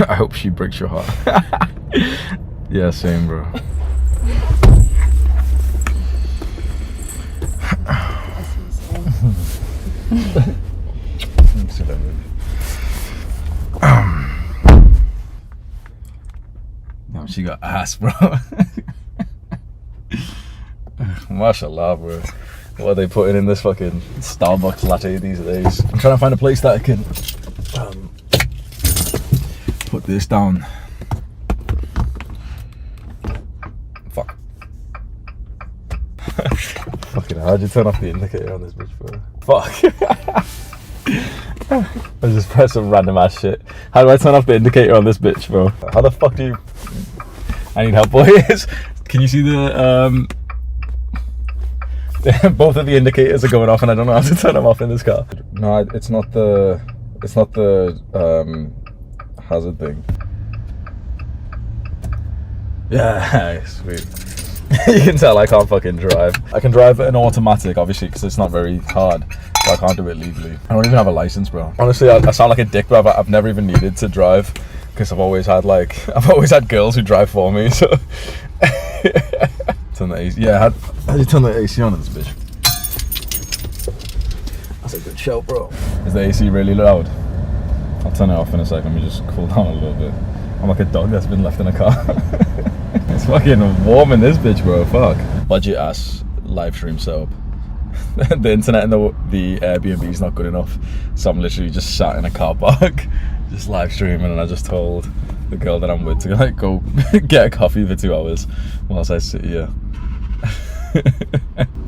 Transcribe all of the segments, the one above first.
I hope she breaks your heart. Yeah, same, bro. Damn, she got ass, bro. Mashallah, bro. What are they putting in this fucking Starbucks latte these days? I'm trying to find a place that I can put this down. Fuck. Fucking hell, how'd you turn off the indicator on this bitch, bro? Fuck. I just pressed some random ass shit. How do I turn off the indicator on this bitch, bro? How the fuck do you... I need help, boys. Can you see the... both of the indicators are going off and I don't know how to turn them off in this car. No, it's not the hazard thing. Yeah, sweet. You can tell I can't fucking drive. I can drive an automatic, obviously, because it's not very hard, but I can't do it legally. I don't even have a license, bro. Honestly, I sound like a dick, but I've never even needed to drive because I've always had girls who drive for me. So turn the AC. Yeah, how do you turn the AC on in this bitch? That's a good shout, bro. Is the AC really loud? I'll turn it off in a second. Let me just cool down a little bit. I'm like a dog that's been left in a car. It's fucking warm in this bitch, bro. Fuck. Budget ass live stream setup. The internet and the Airbnb is not good enough, so I'm literally just sat in a car park, just live streaming, and I just told the girl that I'm with to like go get a coffee for 2 hours whilst I sit here.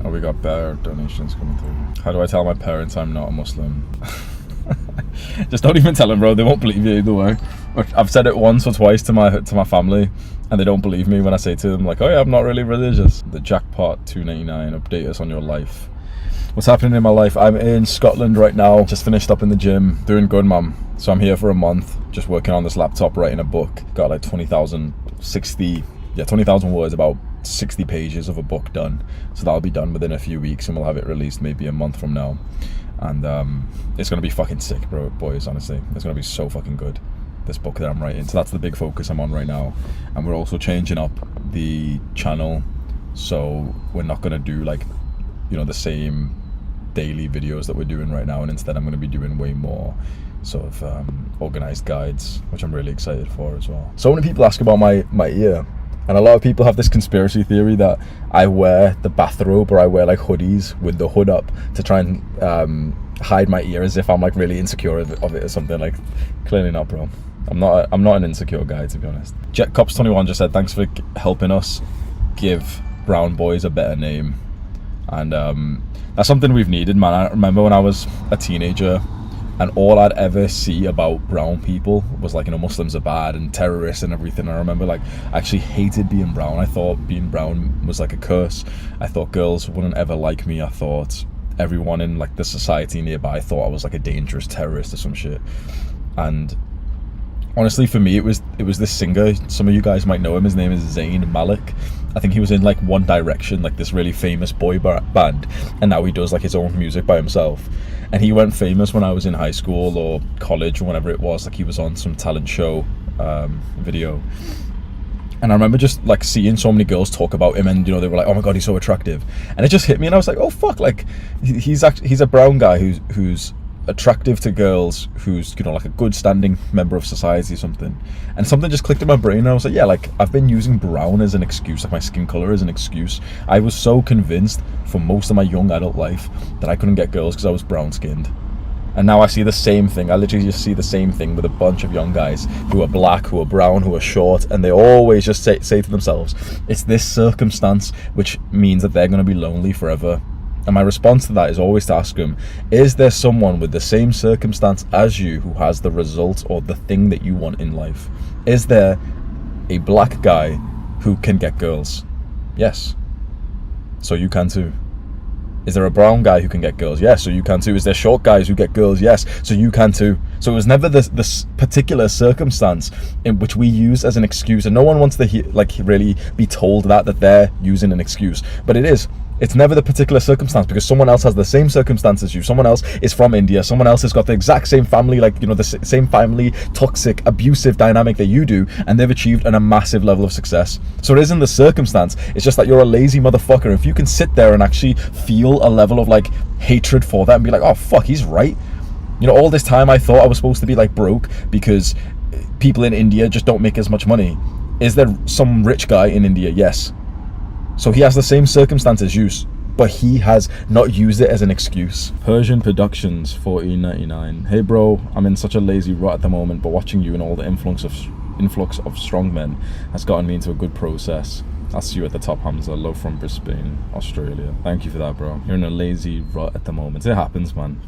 Oh, we got better donations coming through. How do I tell my parents I'm not a Muslim? Just don't even tell them, bro. They won't believe you either way. I've said it once or twice to my family, and they don't believe me when I say to them like, oh yeah, I'm not really religious. The jackpot $2.99. Update us on your life. What's happening in my life? I'm in Scotland right now. Just finished up in the gym, doing good, man. So I'm here for a month, just working on this laptop, writing a book. Got like 20,000 words, about 60 pages of a book done. So that'll be done within a few weeks, and we'll have it released maybe a month from now. And it's gonna be fucking sick, bro, boys. Honestly, it's gonna be so fucking good, this book that I'm writing. So that's the big focus I'm on right now. And we're also changing up the channel, so we're not gonna do like, you know, the same daily videos that we're doing right now, and instead I'm going to be doing way more sort of organized guides, which I'm really excited for as well. So many people ask about my ear, and a lot of people have this conspiracy theory that I wear the bathrobe, or I wear like hoodies with the hood up to try and hide my ear, as if I'm like really insecure of it or something. Like, clearly not, bro. I'm not an insecure guy, to be honest. Jet Cops 21 just said, thanks for helping us give brown boys a better name. And that's something we've needed, man. I remember when I was a teenager, and all I'd ever see about brown people was like, you know, Muslims are bad and terrorists and everything. I remember like I actually hated being brown. I thought being brown was like a curse. I thought girls wouldn't ever like me. I thought everyone in like the society nearby thought I was like a dangerous terrorist or some shit. And honestly, for me, it was this singer. Some of you guys might know him. His name is Zayn Malik. I think he was in like One Direction, like this really famous boy band, and now he does like his own music by himself. And he went famous when I was in high school or college or whenever it was. Like, he was on some talent show video, and I remember just like seeing so many girls talk about him, and you know, they were like, oh my god, he's so attractive. And it just hit me, and I was like, oh fuck, like he's a brown guy who's attractive to girls, who's, you know, like a good standing member of society or something. And something just clicked in my brain, and I was like, yeah, like I've been using brown as an excuse, like my skin color as an excuse. I was so convinced for most of my young adult life that I couldn't get girls because I was brown skinned. And now I see the same thing. I literally just see the same thing with a bunch of young guys who are black, who are brown, who are short, and they always just say to themselves, it's this circumstance which means that they're going to be lonely forever. And my response to that is always to ask them, is there someone with the same circumstance as you who has the result or the thing that you want in life? Is there a black guy who can get girls? Yes. So you can too. Is there a brown guy who can get girls? Yes, so you can too. Is there short guys who get girls? Yes, so you can too. So it was never this particular circumstance in which we use as an excuse, and no one wants to really be told that they're using an excuse. But it is. It's never the particular circumstance, because someone else has the same circumstance as you. Someone else is from India. Someone else has got the exact same family, like, you know, the same family, toxic, abusive dynamic that you do, and they've achieved a massive level of success. So it isn't the circumstance. It's just that you're a lazy motherfucker. If you can sit there and actually feel a level of like hatred for that and be like, oh fuck, he's right. You know, all this time I thought I was supposed to be like broke because people in India just don't make as much money. Is there some rich guy in India? Yes. So he has the same circumstances as you, but he has not used it as an excuse. Persian Productions, $14.99. Hey bro, I'm in such a lazy rut at the moment, but watching you and all the influx of strong men has gotten me into a good process. I'll see you at the top, Hamza. Love from Brisbane, Australia. Thank you for that, bro. You're in a lazy rut at the moment. It happens, man.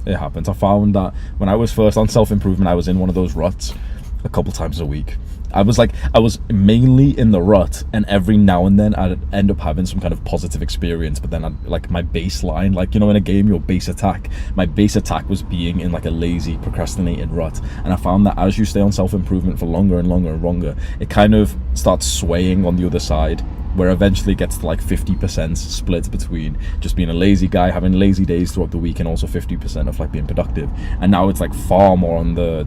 It happens. I found that when I was first on self-improvement, I was in one of those ruts a couple times a week. I was mainly in the rut, and every now and then I'd end up having some kind of positive experience, but then I'd, like, my baseline, like, you know, in a game, your base attack, my base attack was being in like a lazy, procrastinated rut. And I found that as you stay on self-improvement for longer and longer and longer, it kind of starts swaying on the other side, where eventually it gets to like 50% split between just being a lazy guy, having lazy days throughout the week, and also 50% of like being productive. And now it's like far more on the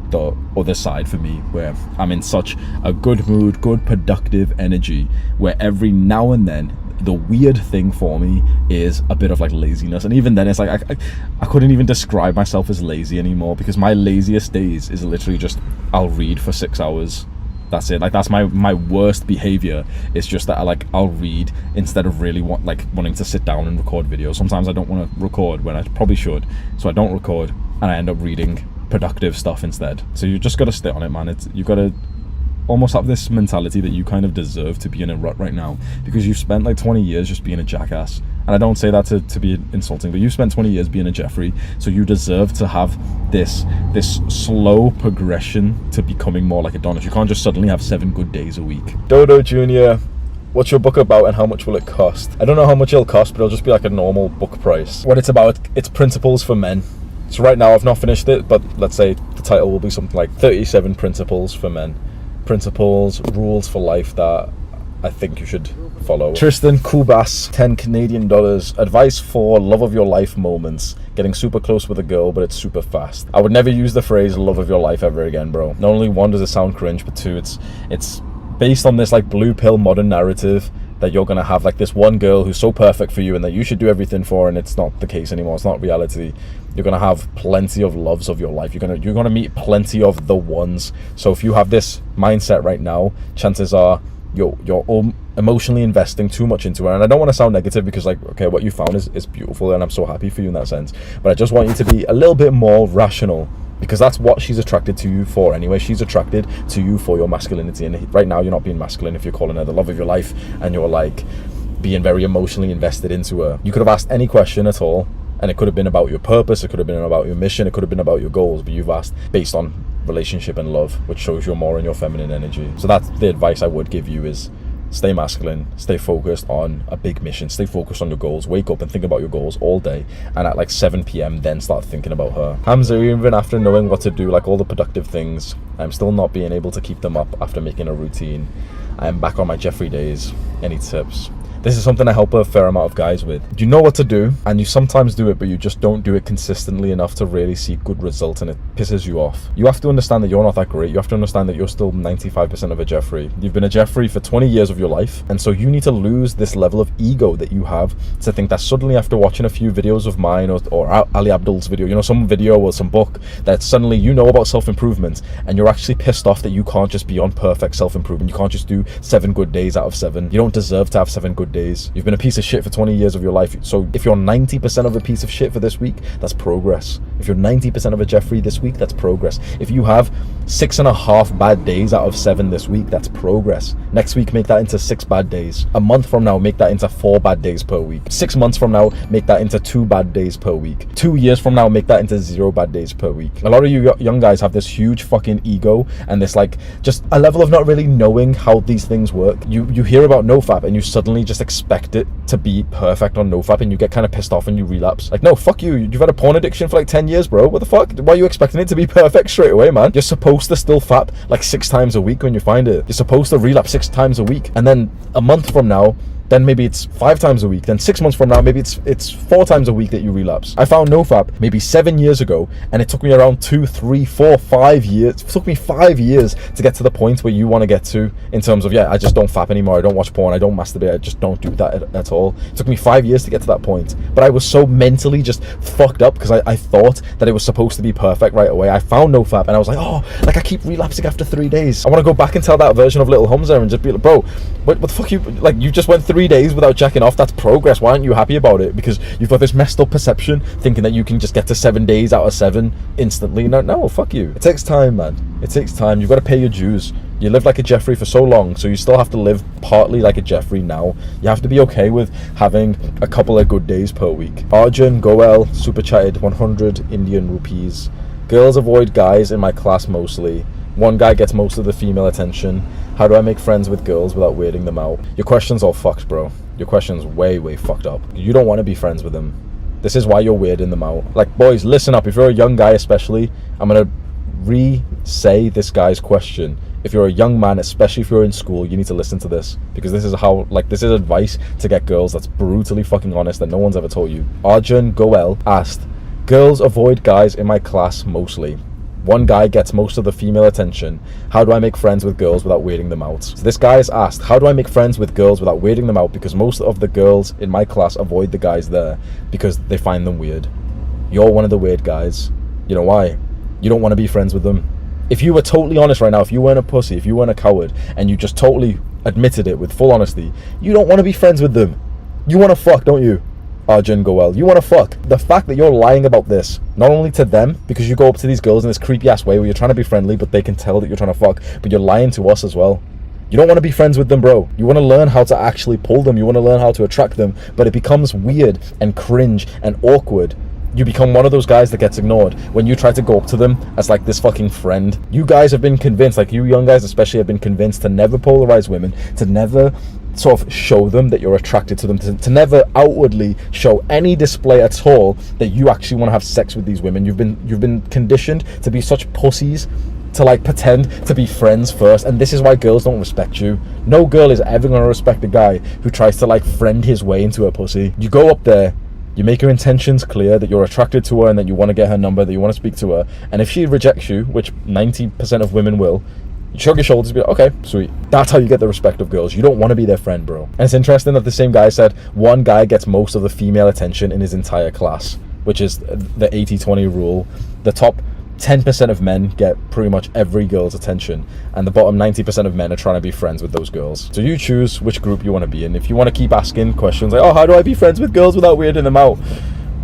other side for me, where I'm in such a good mood, good productive energy, where every now and then the weird thing for me is a bit of like laziness. And even then it's like I couldn't even describe myself as lazy anymore, because my laziest days is literally just I'll read for 6 hours. That's it. Like, that's my worst behavior. It's just that I'll read instead of really wanting to sit down and record videos. Sometimes I don't want to record when I probably should, so I don't record, and I end up reading productive stuff instead. So you just got to stay on it, man. You got to almost have this mentality that you kind of deserve to be in a rut right now, because you've spent like 20 years just being a jackass. And I don't say that to be insulting, but you spent 20 years being a Jeffrey, so you deserve to have this slow progression to becoming more like Adonis. You can't just suddenly have 7 good days a week. Dodo Jr., what's your book about and how much will it cost? I don't know how much it'll cost, but it'll just be like a normal book price. What it's about, it's principles for men. So right now I've not finished it, but let's say the title will be something like 37 principles for men. Principles, rules for life that I think you should follow. Tristan Kubas, $10 Canadian. Advice for love of your life moments. Getting super close with a girl, but it's super fast. I would never use the phrase love of your life ever again, bro. Not only one, does it sound cringe, but two, it's based on this like blue pill modern narrative that you're gonna have like this one girl who's so perfect for you and that you should do everything for, and it's not the case anymore. It's not reality. You're gonna have plenty of loves of your life. You're gonna meet plenty of the ones. So if you have this mindset right now, chances are you're emotionally investing too much into it. And I don't want to sound negative, because like, okay, what you found is beautiful, and I'm so happy for you in that sense, but I just want you to be a little bit more rational, because that's what she's attracted to you for anyway. She's attracted to you for your masculinity, and right now you're not being masculine if you're calling her the love of your life and you're like being very emotionally invested into her. You could have asked any question at all, and it could have been about your purpose, it could have been about your mission, it could have been about your goals, but you've asked based on relationship and love, which shows you're more in your feminine energy. So that's the advice I would give you, is stay masculine, stay focused on a big mission, stay focused on your goals, wake up and think about your goals all day, and at like 7 p.m. then start thinking about her. Hamza, even after knowing what to do, like all the productive things, I'm still not being able to keep them up after making a routine. I am back on my Jeffrey days. Any tips? This is something I help a fair amount of guys with. You know what to do, and you sometimes do it, but you just don't do it consistently enough to really see good results, and it pisses you off. You have to understand that you're not that great. You have to understand that you're still 95% of a Jeffrey. You've been a Jeffrey for 20 years of your life, and so you need to lose this level of ego that you have to think that suddenly after watching a few videos of mine or Ali Abdul's video, you know, some video or some book, that suddenly you know about self-improvement, and you're actually pissed off that you can't just be on perfect self-improvement. You can't just do 7 good days out of 7. You don't deserve to have 7 good days. You've been a piece of shit for 20 years of your life. So if you're 90% of a piece of shit for this week, that's progress. If you're 90% of a Jeffrey this week, that's progress. If you have 6.5 bad days out of 7 this week, that's progress. Next week, make that into 6 bad days. A month from now, make that into 4 bad days per week. 6 months from now, make that into 2 bad days per week. 2 years from now, make that into 0 bad days per week. A lot of you young guys have this huge fucking ego and this like just a level of not really knowing how these things work. You hear about NoFap and you suddenly just expect it to be perfect on NoFap, and you get kind of pissed off and you relapse. Like, no, fuck you. You've had a porn addiction for like 10 years, bro. What the fuck? Why are you expecting it to be perfect straight away, man? You're supposed to still fap like 6 times a week when you find it. You're supposed to relapse 6 times a week. And then a month from now, then maybe it's 5 times a week, then 6 months from now maybe it's 4 times a week that you relapse. I found nofap maybe 7 years ago, and it took me around 2, 3, 4, 5 years. It took me 5 years to get to the point where you want to get to, in terms of, yeah, I just don't fap anymore, I don't watch porn, I don't masturbate, I just don't do that at all. It took me 5 years to get to that point, but I was so mentally just fucked up because I thought that it was supposed to be perfect right away. I found nofap and I was like, oh, like I keep relapsing after 3 days. I want to go back and tell that version of little Hamza and just be like, bro, what the fuck, you like, you just went 3 days without jacking off. That's progress. Why aren't you happy about it? Because you've got this messed up perception thinking that you can just get to 7 days out of 7 instantly. No, fuck you. It takes time, man. It takes time. You've got to pay your dues. You lived like a Jeffrey for so long, so you still have to live partly like a Jeffrey now. You have to be okay with having a couple of good days per week. Arjun Goel super chatted 100 Indian rupees. Girls avoid guys in my class mostly. One guy gets most of the female attention. How do I make friends with girls without weirding them out? Your question's all fucked, bro. Your question's way fucked up. You don't want to be friends with them. This is why you're weirding them out. Like, boys, listen up. If you're a young guy especially, I'm going to re-say this guy's question. If you're a young man, especially if you're in school, you need to listen to this, because this is how, like, this is advice to get girls that's brutally fucking honest that no one's ever told you. Arjun Goel asked, girls avoid guys in my class mostly. One guy gets most of the female attention. How do I make friends with girls without weirding them out? So this guy has asked, how do I make friends with girls without weirding them out? Because most of the girls in my class avoid the guys there because they find them weird. You're one of the weird guys. You know why? You don't want to be friends with them. If you were totally honest right now, if you weren't a pussy, if you weren't a coward, and you just totally admitted it with full honesty, you don't want to be friends with them. You want to fuck, don't you? Arjun Goel, you want to fuck. The fact that you're lying about this, not only to them, because you go up to these girls in this creepy ass way where you're trying to be friendly but they can tell that you're trying to fuck, but you're lying to us as well. You don't want to be friends with them, bro. You want to learn how to actually pull them, you want to learn how to attract them, but it becomes weird and cringe and awkward. You become one of those guys that gets ignored when you try to go up to them as like this fucking friend. You guys have been convinced, like you young guys especially, have been convinced to never polarize women, to never sort of show them that you're attracted to them, to never outwardly show any display at all that you actually want to have sex with these women. You've been conditioned to be such pussies, to like pretend to be friends first, and this is why girls don't respect you. No girl is ever going to respect a guy who tries to like friend his way into a pussy. You go up there, you make your intentions clear that you're attracted to her and that you want to get her number, that you want to speak to her, and if she rejects you, which 90% of women will, you shrug your shoulders and be like, okay, sweet. That's how you get the respect of girls. You don't want to be their friend, bro. And it's interesting that the same guy said one guy gets most of the female attention in his entire class, which is the 80-20 rule. The top 10% of men get pretty much every girl's attention, and the bottom 90% of men are trying to be friends with those girls. So you choose which group you want to be in. If you want to keep asking questions like, oh, how do I be friends with girls without weirding them out,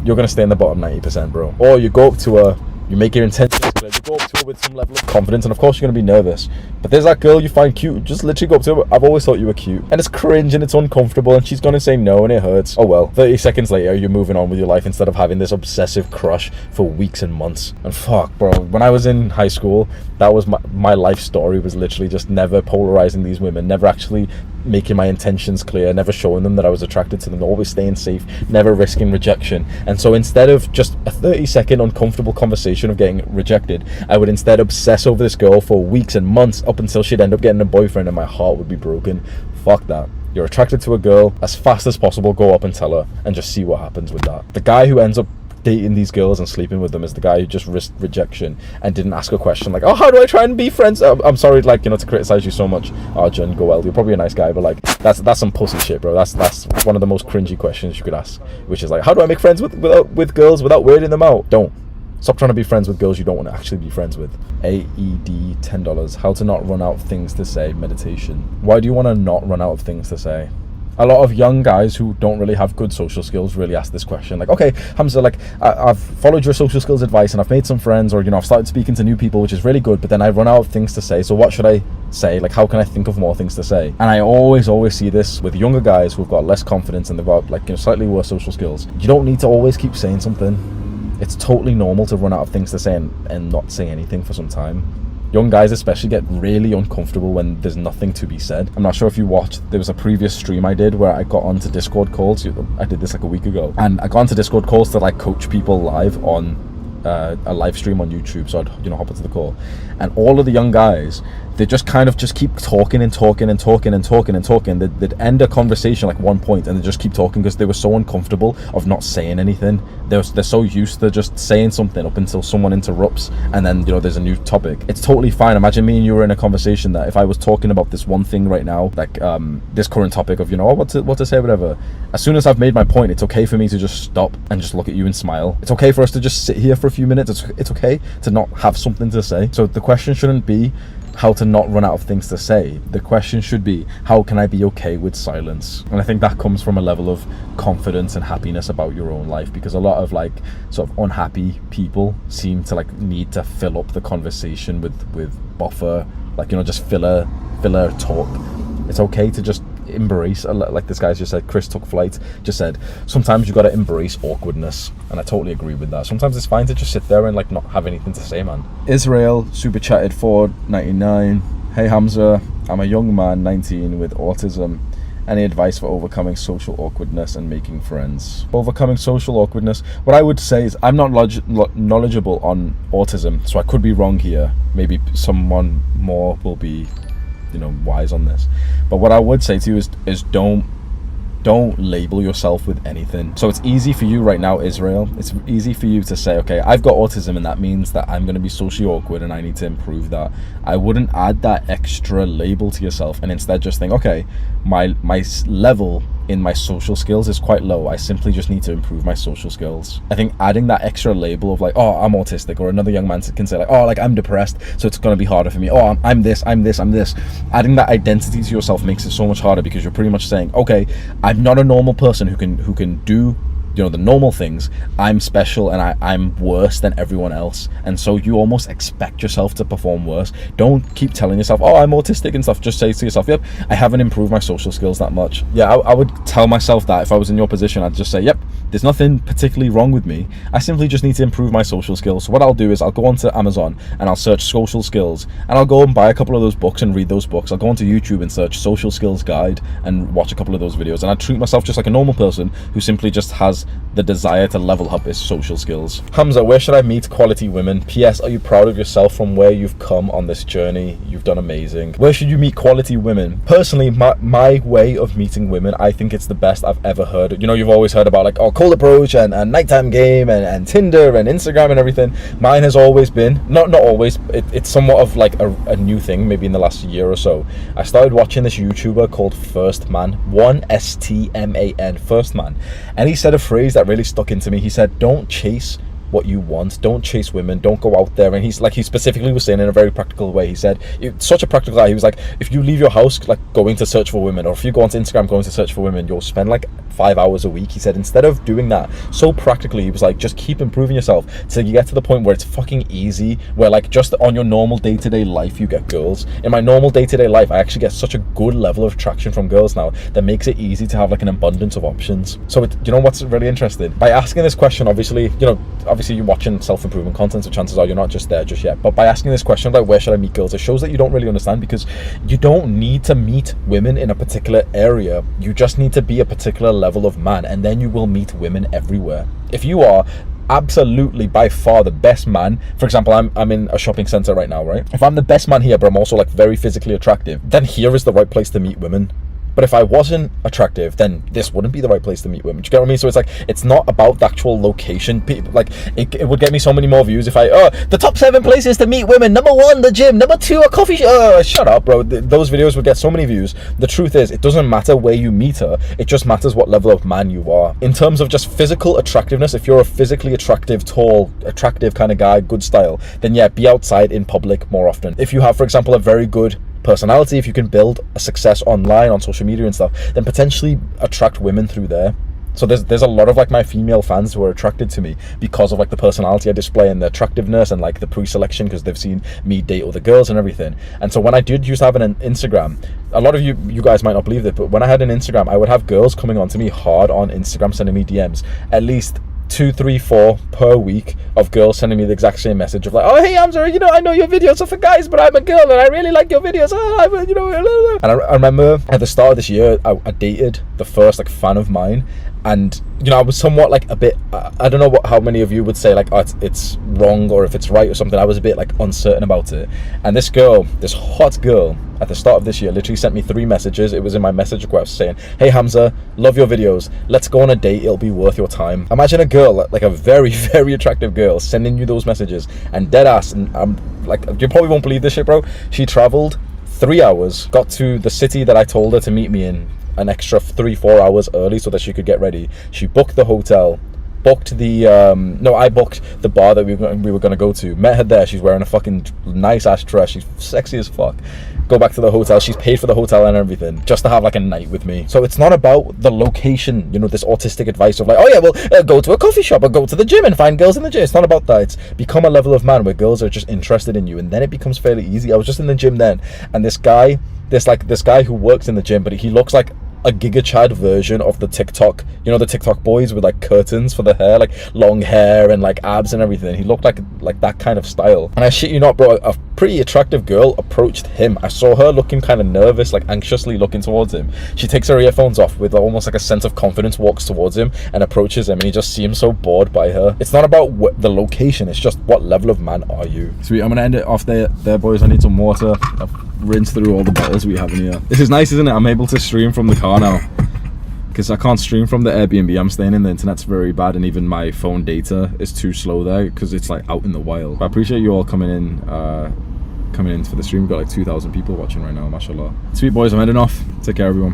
you're going to stay in the bottom 90%, bro. Or you go up to her, you make your intentions clear, you go up to her with some level of confidence, and of course you're going to be nervous, but there's that girl you find cute, just literally go up to her, I've always thought you were cute, and it's cringe and it's uncomfortable and she's going to say no and it hurts. Oh well, 30 seconds later you're moving on with your life instead of having this obsessive crush for weeks and months. And fuck, bro, when I was in high school, that was my life story, was literally just never polarizing these women, never actually making my intentions clear, never showing them that I was attracted to them, always staying safe, never risking rejection. And so instead of just a 30-second uncomfortable conversation of getting rejected, I would instead obsess over this girl for weeks and months up until she'd end up getting a boyfriend and my heart would be broken. Fuck that. You're attracted to a girl, as fast as possible go up and tell her and just see what happens with that. The guy who ends up dating these girls and sleeping with them is the guy who just risked rejection and didn't ask a question like, oh, how do I try and be friends? I'm sorry, like, you know, to criticize you so much, Arjun Goel, you're probably a nice guy, but like that's some pussy shit, bro. That's one of the most cringy questions you could ask, which is like, how do I make friends with girls without weirding them out? Don't. Stop trying to be friends with girls you don't want to actually be friends with. AED $10. How to not run out of things to say. Meditation. Why do you want to not run out of things to say? A lot of young guys who don't really have good social skills really ask this question, like, okay, Hamza, like, I've followed your social skills advice and I've made some friends, or, you know, I've started speaking to new people, which is really good, but then I run out of things to say, so what should I say? Like, how can I think of more things to say? And I always see this with younger guys who've got less confidence and they've got, like, you know, slightly worse social skills. You don't need to always keep saying something. It's totally normal to run out of things to say and not say anything for some time. Young guys especially get really uncomfortable when there's nothing to be said. I'm not sure if you watched, there was a previous stream I did where I got onto Discord calls. I did this like a week ago, and I got onto Discord calls to like coach people live on a live stream on YouTube. So I'd, you know, hop into the call, and all of the young guys, they just kind of just keep talking and talking and talking and talking and talking. They'd end a conversation like one point and they just keep talking because they were so uncomfortable of not saying anything. They're so used to just saying something up until someone interrupts, and then, you know, there's a new topic. It's totally fine. Imagine me and you were in a conversation that if I was talking about this one thing right now, like this current topic of, you know, what to say, whatever, as soon as I've made my point, it's okay for me to just stop and just look at you and smile. It's okay for us to just sit here for a few minutes. It's okay to not have something to say. So the question shouldn't be how to not run out of things to say. The question should be, how can I be okay with silence? And I think that comes from a level of confidence and happiness about your own life, because a lot of like sort of unhappy people seem to like need to fill up the conversation with buffer, like, you know, just filler talk. It's okay to just embrace, like this guy just said, Chris took flight, just said, sometimes you got to embrace awkwardness, and I totally agree with that. Sometimes it's fine to just sit there and like not have anything to say, man. Israel super chatted $4.99. Hey Hamza, I'm a young man, 19, with autism. Any advice for overcoming social awkwardness and making friends? Overcoming social awkwardness, what I would say is, I'm not knowledgeable on autism, so I could be wrong here. Maybe someone more will be, you know, wise on this. But what I would say to you is don't label yourself with anything. So it's easy for you right now, Israel, it's easy for you to say, okay, I've got autism and that means that I'm going to be socially awkward and I need to improve that. I wouldn't add that extra label to yourself, and instead just think, okay, my level in my social skills is quite low. I simply just need to improve my social skills. I think adding that extra label of like, oh, I'm autistic, or another young man can say like, oh, like I'm depressed, so it's going to be harder for me. Oh, I'm this. Adding that identity to yourself makes it so much harder, because you're pretty much saying, okay, I'm not a normal person who can do, you know, the normal things. I'm special and I'm worse than everyone else, and so you almost expect yourself to perform worse. Don't keep telling yourself, oh, I'm autistic and stuff. Just say to yourself, yep, I haven't improved my social skills that much. Yeah, I would tell myself that if I was in your position. I'd just say, yep, there's nothing particularly wrong with me. I simply just need to improve my social skills. So what I'll do is I'll go onto Amazon and I'll search social skills, and I'll go and buy a couple of those books and read those books. I'll go onto YouTube and search social skills guide and watch a couple of those videos, and I treat myself just like a normal person who simply just has the desire to level up his social skills. Hamza, where should I meet quality women? P.S. Are you proud of yourself from where you've come on this journey? You've done amazing. Where should you meet quality women? Personally, my way of meeting women, I think it's the best I've ever heard. You know, you've always heard about like, oh, cold approach and nighttime game and Tinder and Instagram and everything. Mine has always been, not always, it's somewhat of like a new thing, maybe in the last year or so. I started watching this YouTuber called First Man, 1STMAN, First Man, and he said a phrase that really stuck into me. He said, don't chase what you want, don't chase women, don't go out there. And he specifically was saying in a very practical way. He said, such a practical guy, he was like, if you leave your house like going to search for women, or if you go onto Instagram going to search for women, you'll spend like 5 hours a week. He said, instead of doing that so practically, he was like, just keep improving yourself till you get to the point where it's fucking easy, where like just on your normal day-to-day life you get girls. In my normal day-to-day life, I actually get such a good level of attraction from girls now that makes it easy to have like an abundance of options. So you know what's really interesting? By asking this question, obviously you're watching self-improvement content, so chances are you're not just there just yet. But by asking this question, like, where should I meet girls, it shows that you don't really understand, because you don't need to meet women in a particular area. You just need to be a particular level of man, and then you will meet women everywhere. If you are absolutely by far the best man, for example, I'm in a shopping center right now, right? If I'm the best man here, but I'm also like very physically attractive, then here is the right place to meet women. But if I wasn't attractive, then this wouldn't be the right place to meet women. Do you get what I mean? So it's like, it's not about the actual location. People, like, it would get me so many more views if the top 7 places to meet women. Number 1, the gym. Number 2, a coffee shop. Shut up, bro. Those videos would get so many views. The truth is, it doesn't matter where you meet her. It just matters what level of man you are. In terms of just physical attractiveness, if you're a physically attractive, tall, attractive kind of guy, good style, then yeah, be outside in public more often. If you have, for example, a very good personality, if you can build a success online on social media and stuff, then potentially attract women through there. So there's a lot of like my female fans who are attracted to me because of like the personality I display and the attractiveness and like the pre-selection, because they've seen me date other girls and everything. And so when I did used to have an Instagram, a lot of you guys might not believe it, but when I had an Instagram, I would have girls coming on to me hard on Instagram, sending me DMs at least 2, 3, 4 per week of girls sending me the exact same message of like, oh hey Hamza, you know, I know your videos are for guys, but I'm a girl and I really like your videos. Oh, you know, and I remember at the start of this year, I dated the first like fan of mine, and you know, I was somewhat like a bit, I don't know how many of you would say like, oh, it's wrong or if it's right or something. I was a bit like uncertain about it, and this hot girl at the start of this year literally sent me 3 messages. It was in my message request saying, hey Hamza, love your videos, let's go on a date, it'll be worth your time. Imagine a girl, like a very, very attractive girl, sending you those messages, and dead ass, and I'm like, you probably won't believe this shit, bro. She traveled 3 hours, got to the city that I told her to meet me in an extra 3-4 hours early so that she could get ready. She booked the hotel, booked the I booked the bar that we were going to go to, met her there. She's wearing a fucking nice ass dress, she's sexy as fuck. Go back to the hotel, she's paid for the hotel and everything just to have like a night with me. So it's not about the location, you know, this autistic advice of like, oh yeah, well, go to a coffee shop or go to the gym and find girls in the gym. It's not about that. It's become a level of man where girls are just interested in you, and then it becomes fairly easy. I was just in the gym then, and this guy who works in the gym, but he looks like a Giga Chad version of the TikTok, you know, the TikTok boys with like curtains for the hair, like long hair and like abs and everything. He looked like that kind of style. And I shit you not, bro, a pretty attractive girl approached him. I saw her looking kind of nervous, like anxiously looking towards him. She takes her earphones off with almost like a sense of confidence, walks towards him and approaches him, and he just seems so bored by her. It's not about the location, it's just what level of man are you. Sweet, I'm gonna end it off there boys. I need some water. I've rinsed through all the bottles we have in here. This is nice, isn't it? I'm able to stream from the car now, because I can't stream from the Airbnb I'm staying in. The internet's very bad, and even my phone data is too slow there because it's like out in the wild. But I appreciate you all coming in for the stream. We've got like 2,000 people watching right now, mashallah. Sweet boys, I'm heading off. Take care everyone.